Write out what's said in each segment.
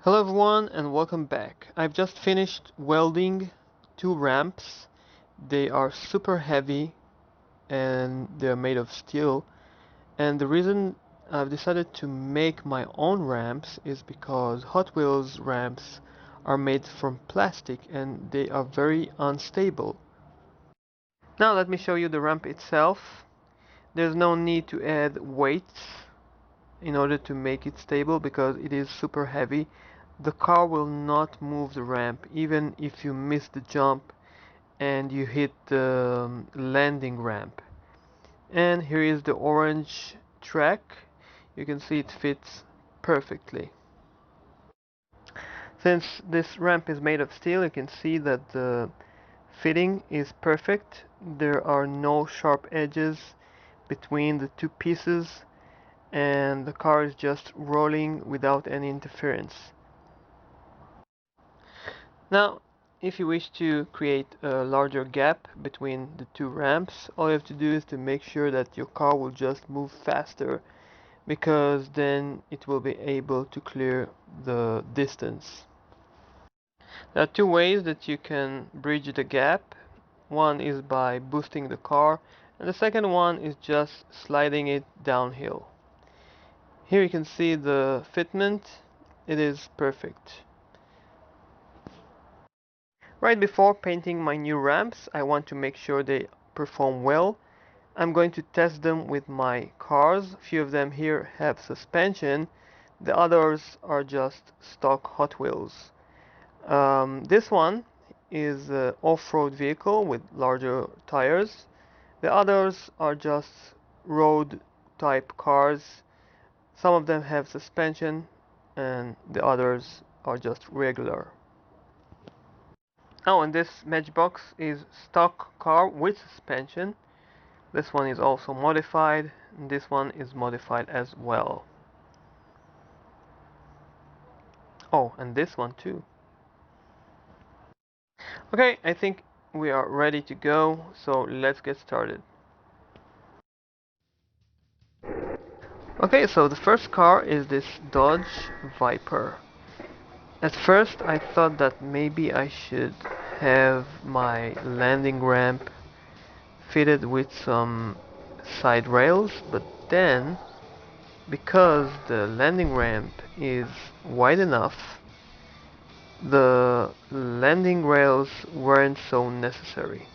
Hello everyone and welcome back. I've just finished welding two ramps. They are super heavy and they're made of steel. And the reason I've decided to make my own ramps is because Hot Wheels ramps are made from plastic and they are very unstable. Now let me show you the ramp itself. There's no need to add weights in order to make it stable because it is super heavy. The car will not move the ramp even if you miss the jump and you hit the landing ramp. And here is the orange track. You can see it fits perfectly. Since this ramp is made of steel, you can see that the fitting is perfect. There are no sharp edges between the two pieces and the car is just rolling without any interference. Now, if you wish to create a larger gap between the two ramps, all you have to do is to make sure that your car will just move faster because then it will be able to clear the distance. There are two ways that you can bridge the gap. One is by boosting the car, and the second one is just sliding it downhill. Here you can see the fitment. It is perfect. Right before painting my new ramps, I want to make sure they perform well. I'm going to test them with my cars. A few of them here have suspension. The others are just stock Hot Wheels. This one is an off-road vehicle with larger tires. The others are just road type cars. Some of them have suspension and the others are just regular. Oh, and this Matchbox is stock car with suspension. This one is also modified, and this one is modified as well. Oh, and this one too. Okay, I think we are ready to go, so let's get started. Okay, so the first car is this Dodge Viper. At first I thought that maybe I should have my landing ramp fitted with some side rails, but then because the landing ramp is wide enough, the landing rails weren't so necessary.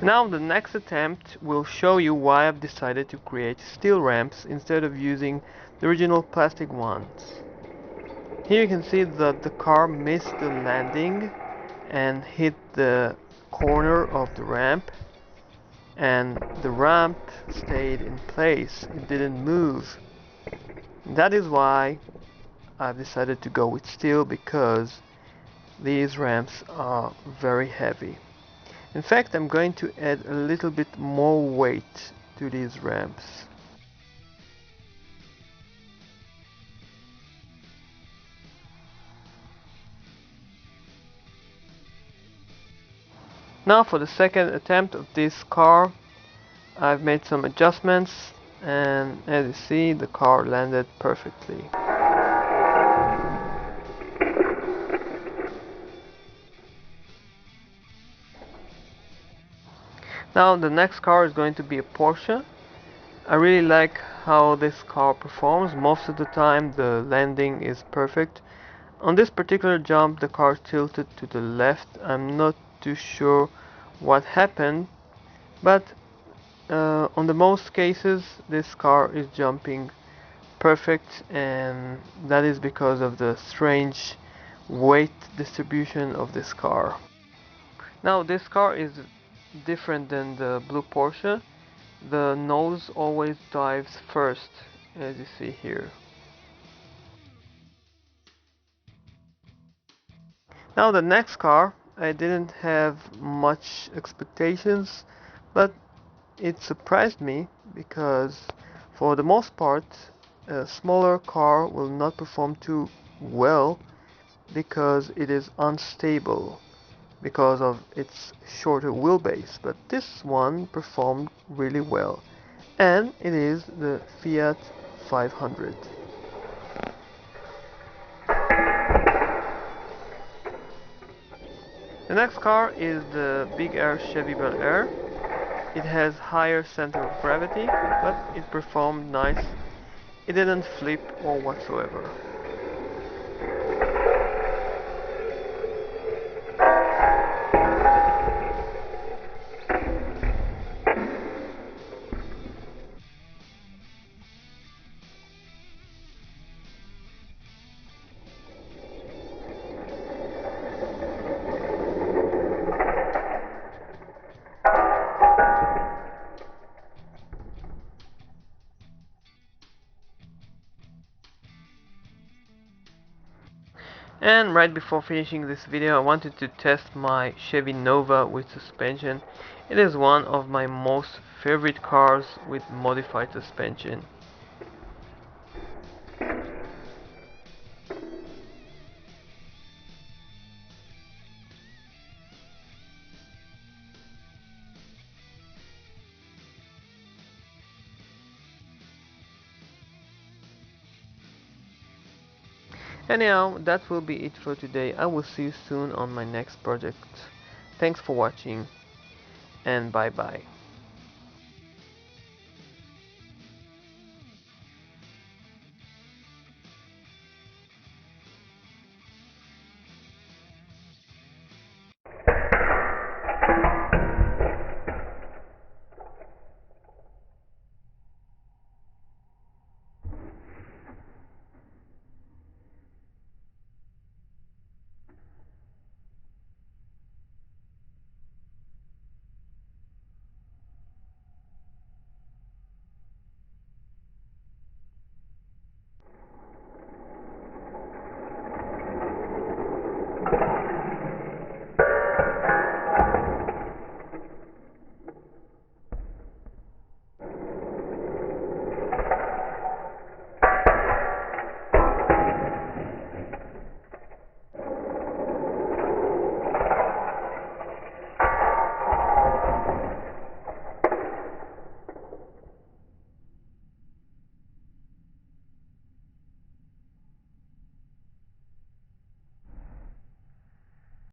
Now the next attempt will show you why I've decided to create steel ramps instead of using the original plastic ones. Here you can see that the car missed the landing and hit the corner of the ramp, and the ramp stayed in place. It didn't move. That is why I've decided to go with steel, because these ramps are very heavy. In fact, I'm going to add a little bit more weight to these ramps. Now for the second attempt of this car, I've made some adjustments, and as you see, the car landed perfectly. Now the next car is going to be a Porsche, I really like how this car performs. Most of the time the landing is perfect. On this particular jump the car tilted to the left. I'm not too sure what happened, but on the most cases this car is jumping perfect, and that is because of the strange weight distribution of this car. Now this car is different than the blue Porsche. The nose always dives first, as you see here. Now the next car, I didn't have much expectations, but it surprised me because for the most part a smaller car will not perform too well because it is unstable because of its shorter wheelbase, but this one performed really well, and it is the Fiat 500. The next car is the Big Air Chevy Bel Air. It has higher center of gravity, but it performed nice. It didn't flip or whatsoever. And right before finishing this video, I wanted to test my Chevy Nova with suspension. It is one of my most favorite cars with modified suspension. Anyhow, that will be it for today. I will see you soon on my next project. Thanks for watching, and bye bye.